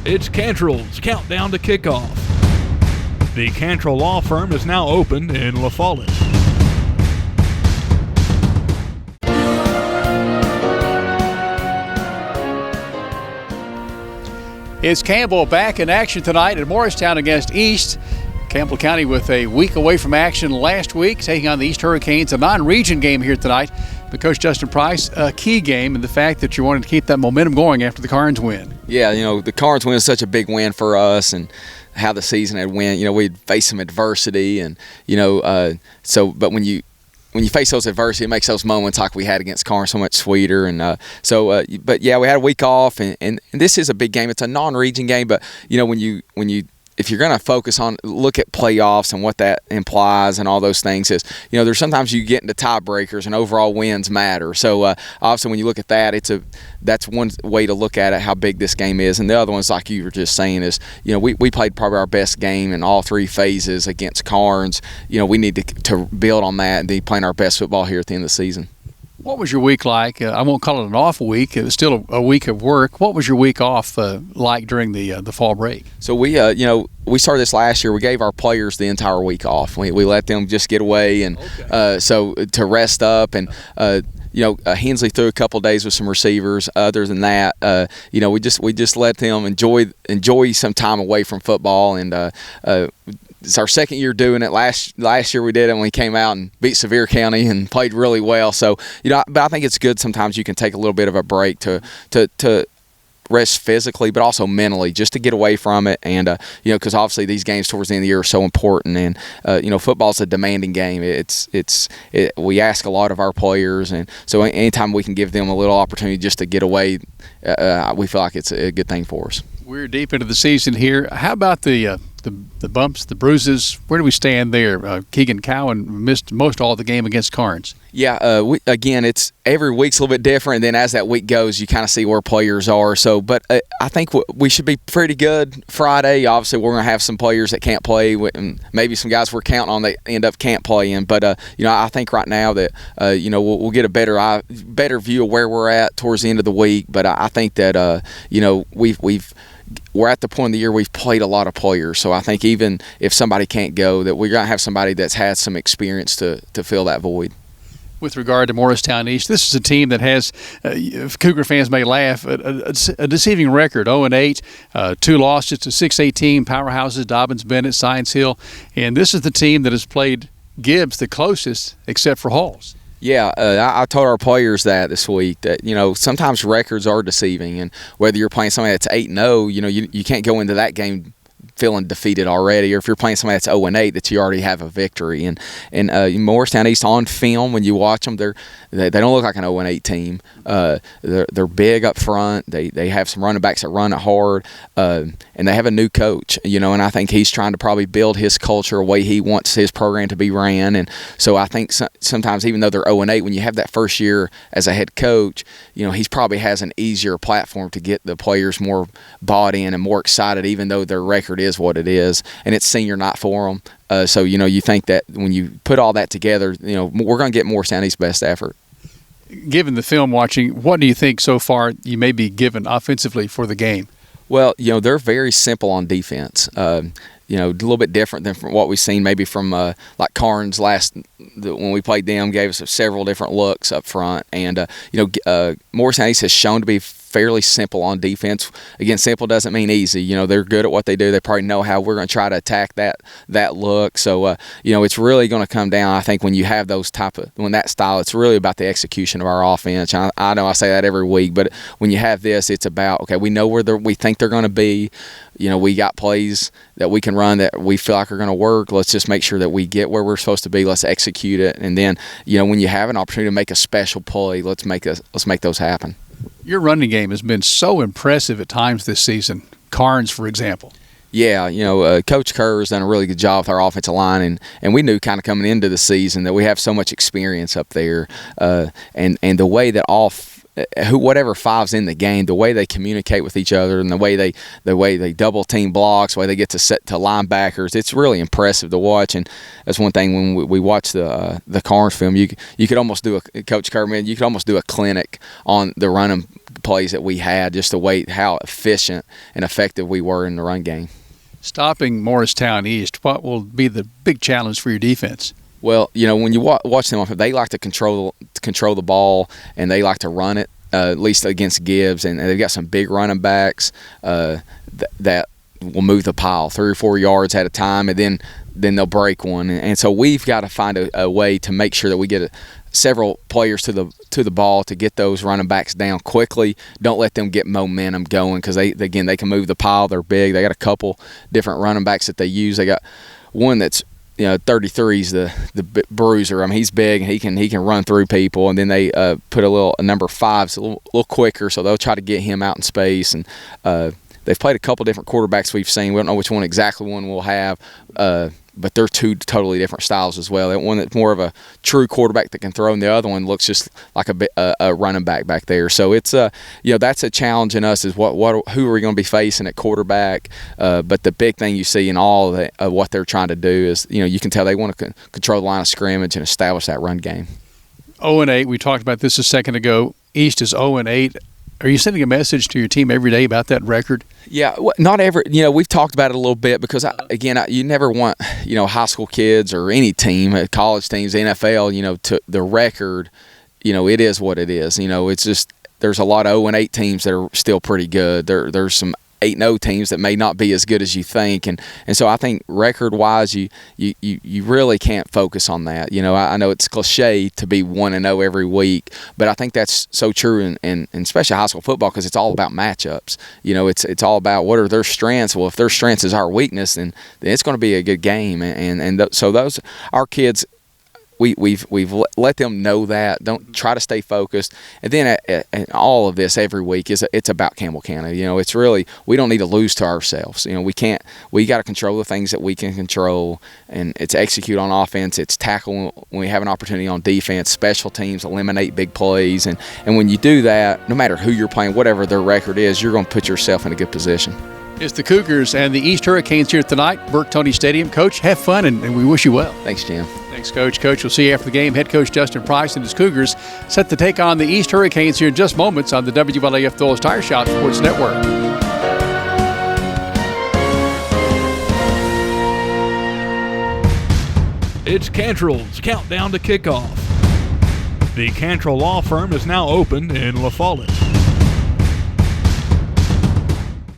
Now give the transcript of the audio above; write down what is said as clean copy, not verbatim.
It's Cantrell's countdown to kickoff. The Cantrell Law Firm is now open in La Follette. It's Campbell back in action tonight at Morristown against East. Campbell County with a week away from action last week, taking on the East Hurricanes, a non-region game here tonight. But Coach Justin Price, a key game, and the fact that you wanted to keep that momentum going after the Carnes win. Yeah, the Carnes win is such a big win for us, and how the season had went. We'd faced some adversity, and but when you face those adversity, it makes those moments like we had against Carnes so much sweeter. And but yeah, we had a week off, and this is a big game. It's a non-region game, but if you're going to focus on, look at playoffs and what that implies and all those things, is there's sometimes you get into tiebreakers and overall wins matter. So obviously when you look at that, that's one way to look at it, how big this game is. And the other one's, like you were just saying, is we played probably our best game in all three phases against Carnes. We need to build on that and be playing our best football here at the end of the season. What was your week like? I won't call it an off week. It was still a week of work. What was your week off like during the fall break? So we started this last year. We gave our players the entire week off. We let them just get away and so to rest up. And Hensley threw a couple of days with some receivers. Other than that, we just let them enjoy some time away from football. And it's our second year doing it. Last year we did it when we came out and beat Sevier County and played really well. So but I think it's good sometimes you can take a little bit of a break to rest physically, but also mentally, just to get away from it. And because obviously these games towards the end of the year are so important. And football's a demanding game. We ask a lot of our players, and so anytime we can give them a little opportunity just to get away, we feel like it's a good thing for us. We're deep into the season here. How about the bumps, the bruises? Where do we stand there? Keegan Cowan missed most all of the game against Carnes. Yeah, it's every week's a little bit different, and then as that week goes, you kind of see where players are. So, but I think we should be pretty good Friday. Obviously, we're going to have some players that can't play, and maybe some guys we're counting on that end up can't playing. But I think right now that we'll get a better view of where we're at towards the end of the week. But I think that we're at the point of the year we've played a lot of players. So I think even if somebody can't go, that we're going to have somebody that's had some experience to fill that void. With regard to Morristown East, this is a team that has, Cougar fans may laugh, a deceiving record, 0-8, 2 losses to 6A team, powerhouses, Dobbins, Bennett, Science Hill. And this is the team that has played Gibbs the closest, except for Halls. Yeah, I told our players that this week, that sometimes records are deceiving, and whether you're playing somebody that's 8-0, you can't go into that game feeling defeated already, or if you're playing somebody that's 0-8, that you already have a victory. And Morristown East, on film, when you watch them, they don't look like an 0-8 team. They're big up front. They have some running backs that run it hard, and they have a new coach. And I think he's trying to probably build his culture, a way he wants his program to be ran. And so I think sometimes, even though they're 0-8, when you have that first year as a head coach, he probably has an easier platform to get the players more bought in and more excited, even though their record is what it is, and it's senior night for them. So you think that when you put all that together, we're going to get Morristown East's best effort. Given the film watching, what do you think so far you may be given offensively for the game? Well, they're very simple on defense. A little bit different than from what we've seen maybe from like Carnes when we played them, gave us several different looks up front. And, Morristown East has shown to be fairly simple on defense. Again, simple doesn't mean easy. They're good at what they do. They probably know how we're going to try to attack that look. So, it's really going to come down, I think, when you have those when that style, it's really about the execution of our offense. I know I say that every week, but when you have this, it's about, okay, we know where we think they're going to be. We got plays that we can run that we feel like are going to work. Let's just make sure that we get where we're supposed to be. Let's execute it. And then, when you have an opportunity to make a special play, let's make those happen. Your running game has been so impressive at times this season. Carnes, for example. Yeah, Coach Kerr has done a really good job with our offensive line, and we knew kind of coming into the season that we have so much experience up there, and the way that whatever five's in the game, the way they communicate with each other and the way they double team blocks, the way they get to set to linebackers, it's really impressive to watch. And that's one thing when we watch the Carnes film, you could almost do Coach Kerman, you could almost do a clinic on the running plays that we had, just the way how efficient and effective we were in the run game. Stopping Morristown East, what will be the big challenge for your defense? Well, when you watch them, they like to control the ball, and they like to run it, at least against Gibbs. And they've got some big running backs that will move the pile 3 or 4 yards at a time, and then they'll break one. And so we've got to find a way to make sure that we get several players to the ball to get those running backs down quickly. Don't let them get momentum going, because they can move the pile. They're big. They got a couple different running backs that they use. They got one that's 33's the bruiser. I mean, he's big and he can run through people. And then they put a number 5's a little quicker, so they'll try to get him out in space. And they've played a couple different quarterbacks we've seen. We don't know which one we'll have, but they're two totally different styles as well. That one that's more of a true quarterback that can throw, and the other one looks just like a running back there. So it's that's a challenge in us, is who are we going to be facing at quarterback. But the big thing you see in all of what they're trying to do is you can tell they want to control the line of scrimmage and establish that run game. 0-8. We talked about this a second ago. East is 0-8. Are you sending a message to your team every day about that record? Yeah, not every. We've talked about it a little bit, because you never want high school kids or any team, college teams, NFL, to the record. It is what it is. It's just there's a lot of 0-8 teams that are still pretty good. There's some 8-0 teams that may not be as good as you think, and so I think record-wise, you really can't focus on that. I know it's cliche to be 1-0 every week, but I think that's so true in especially high school football, because it's all about matchups. It's all about what are their strengths. Well, if their strengths is our weakness, then it's going to be a good game, so those our kids. We've let them know that. Don't try to stay focused. And then all of this every week it's about Campbell County. It's really, we don't need to lose to ourselves. We got to control the things that we can control, and it's execute on offense. It's tackle when we have an opportunity on defense. Special teams, eliminate big plays, and when you do that, no matter who you're playing, whatever their record is, you're going to put yourself in a good position. It's the Cougars and the East Hurricanes here tonight, Burke Toney Stadium. Coach, have fun, and we wish you well. Thanks, Jim. Thanks, Coach. Coach, we'll see you after the game. Head coach Justin Price and his Cougars set to take on the East Hurricanes here in just moments on the WLAF Dulles Tire Shop Sports Network. It's Cantrell's countdown to kickoff. The Cantrell Law Firm is now open in La Follette.